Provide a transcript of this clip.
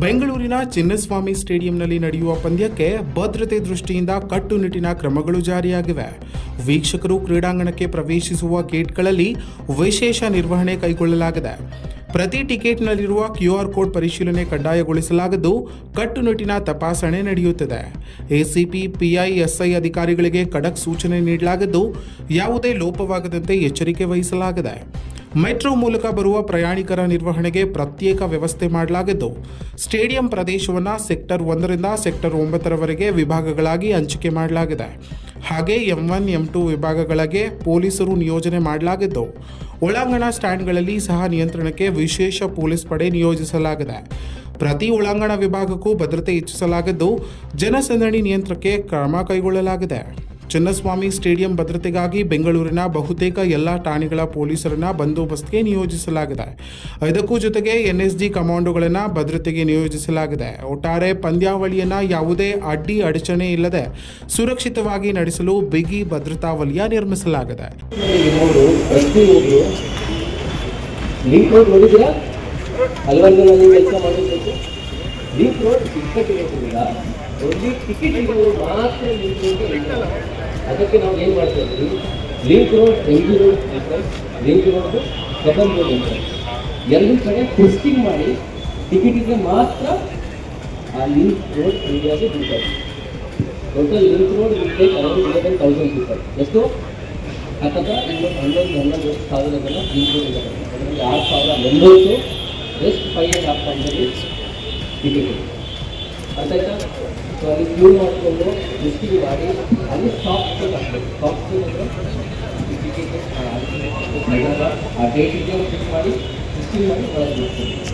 ಬೆಂಗಳೂರಿನ ಚಿನ್ನಸ್ವಾಮಿ ಸ್ಟೇಡಿಯಂನಲ್ಲಿ ನಡೆಯುವ ಪಂದ್ಯಕ್ಕೆ ಭದ್ರತೆ ದೃಷ್ಟಿಯಿಂದ ಕಟ್ಟುನಿಟ್ಟಿನ ಕ್ರಮಗಳು ಜಾರಿಯಾಗಿವೆ. ವೀಕ್ಷಕರು ಕ್ರೀಡಾಂಗಣಕ್ಕೆ ಪ್ರವೇಶಿಸುವ ಗೇಟ್ಗಳಲ್ಲಿ ವಿಶೇಷ ನಿರ್ವಹಣೆ ಕೈಗೊಳ್ಳಲಾಗಿದೆ. ಪ್ರತಿ ಟಿಕೆಟ್ನಲ್ಲಿರುವ QR ಕೋಡ್ ಪರಿಶೀಲನೆ ಕಡ್ಡಾಯಗೊಳಿಸಲಾಗಿದ್ದು ಕಟ್ಟುನಿಟ್ಟಿನ ತಪಾಸಣೆ ನಡೆಯುತ್ತಿದೆ. ಎಸಿಪಿ, PISI ಅಧಿಕಾರಿಗಳಿಗೆ ಖಡಕ್ ಸೂಚನೆ ನೀಡಲಾಗಿದ್ದು ಯಾವುದೇ ಲೋಪವಾಗದಂತೆ ಎಚ್ಚರಿಕೆ ವಹಿಸಲಾಗಿದೆ. ಮೆಟ್ರೋ ಮೂಲಕ ಬರುವ ಪ್ರಯಾಣಿಕರ ನಿರ್ವಹಣೆಗೆ ಪ್ರತ್ಯೇಕ ವ್ಯವಸ್ಥೆ ಮಾಡಲಾಗಿದ್ದು ಸ್ಟೇಡಿಯಂ ಪ್ರದೇಶವನ್ನು ಸೆಕ್ಟರ್ 1ರಿಂದ ಸೆಕ್ಟರ್ 9ರವರೆಗೆ ವಿಭಾಗಗಳಾಗಿ ಹಂಚಿಕೆ ಮಾಡಲಾಗಿದೆ. ಹಾಗೆ M1, M2 ವಿಭಾಗಗಳಿಗೆ ಪೊಲೀಸರು ನಿಯೋಜನೆ ಮಾಡಲಾಗಿದ್ದು ಒಳಾಂಗಣ ಸ್ಟ್ಯಾಂಡ್ಗಳಲ್ಲಿ ಸಹ ನಿಯಂತ್ರಣಕ್ಕೆ ವಿಶೇಷ ಪೊಲೀಸ್ ಪಡೆ ನಿಯೋಜಿಸಲಾಗಿದೆ. ಪ್ರತಿ ಒಳಾಂಗಣ ವಿಭಾಗಕ್ಕೂ ಭದ್ರತೆ ಹೆಚ್ಚಿಸಲಾಗಿದ್ದು ಜನಸಂದಣಿ ನಿಯಂತ್ರಣಕ್ಕೆ ಕ್ರಮ ಕೈಗೊಳ್ಳಲಾಗಿದೆ. ಚಿನ್ನಸ್ವಾಮಿ ಸ್ಟೇಡಿಯಂ ಭದ್ರತೆಗಾಗಿ ಬೆಂಗಳೂರಿನ ಬಹುತೇಕ ಎಲ್ಲ ಠಾಣೆಗಳ ಪೊಲೀಸರನ್ನ ಬಂದೋಬಸ್ತ್ಗೆ ನಿಯೋಜಿಸಲಾಗಿದೆ. ಇದಕ್ಕೂ ಜೊತೆಗೆ NSG ಕಮಾಂಡೋಗಳನ್ನು ಭದ್ರತೆಗೆ ನಿಯೋಜಿಸಲಾಗಿದೆ. ಒಟ್ಟಾರೆ ಪಂದ್ಯಾವಳಿಯನ್ನು ಯಾವುದೇ ಅಡ್ಡಿ ಅಡಚಣೆ ಇಲ್ಲದೆ ಸುರಕ್ಷಿತವಾಗಿ ನಡೆಸಲು ಬಿಗಿ ಭದ್ರತಾ ವಲಯ ನಿರ್ಮಿಸಲಾಗಿದೆ. ಅದಕ್ಕೆ ನಾವು ಏನು ಮಾಡ್ತಾ ಇದ್ದೀವಿ, link road, MG road, link road, double road ಅಂತ ಎರಡು ಕಡೆ ಟೆಸ್ಟಿಂಗ್ ಮಾಡಿ ಟಿಕೆಟಿಗೆ ಮಾತ್ರ ಆ ಲಿಂಕ್ ರೋಡ್ ಇಂಡಿಯಾಗೆ ಬೀಳ್ತಾರೆ. Total link road will around 11,000 people. ಎಷ್ಟು ಹಾಕಂದ್ರೆ 11,000 ಜನ ಲಿಂಕ್ ರೋಡ್ ಇದ್ದಾರೆ. ಅದರಲ್ಲಿ 6,000 ಮೆಂಬರ್ಸು, ಜಸ್ಟ್ 5,500 ಟಿಕೆಟ್. ಅರ್ಥ ಆಯ್ತಾ? ಸೊ ಅಲ್ಲಿ ಕ್ಯೂ ಮಾಡಿಕೊಂಡು ಟೆಸ್ಟಿಂಗ್ ಮಾಡಿ ಅಲ್ಲಿ ಸಾಫ್ಟ್ ಹಾಕಬೇಕು. ಸಾಫ್ಟ್ ಅಂದರೆ ಟಿಕೆಟ್ ಆ ಡೇಟಿಗೆ ಫಿಕ್ಸ್ ಮಾಡಿ ಟೆಸ್ಟಿಂಗ್ ಮಾಡಿ ಒಳಗೆ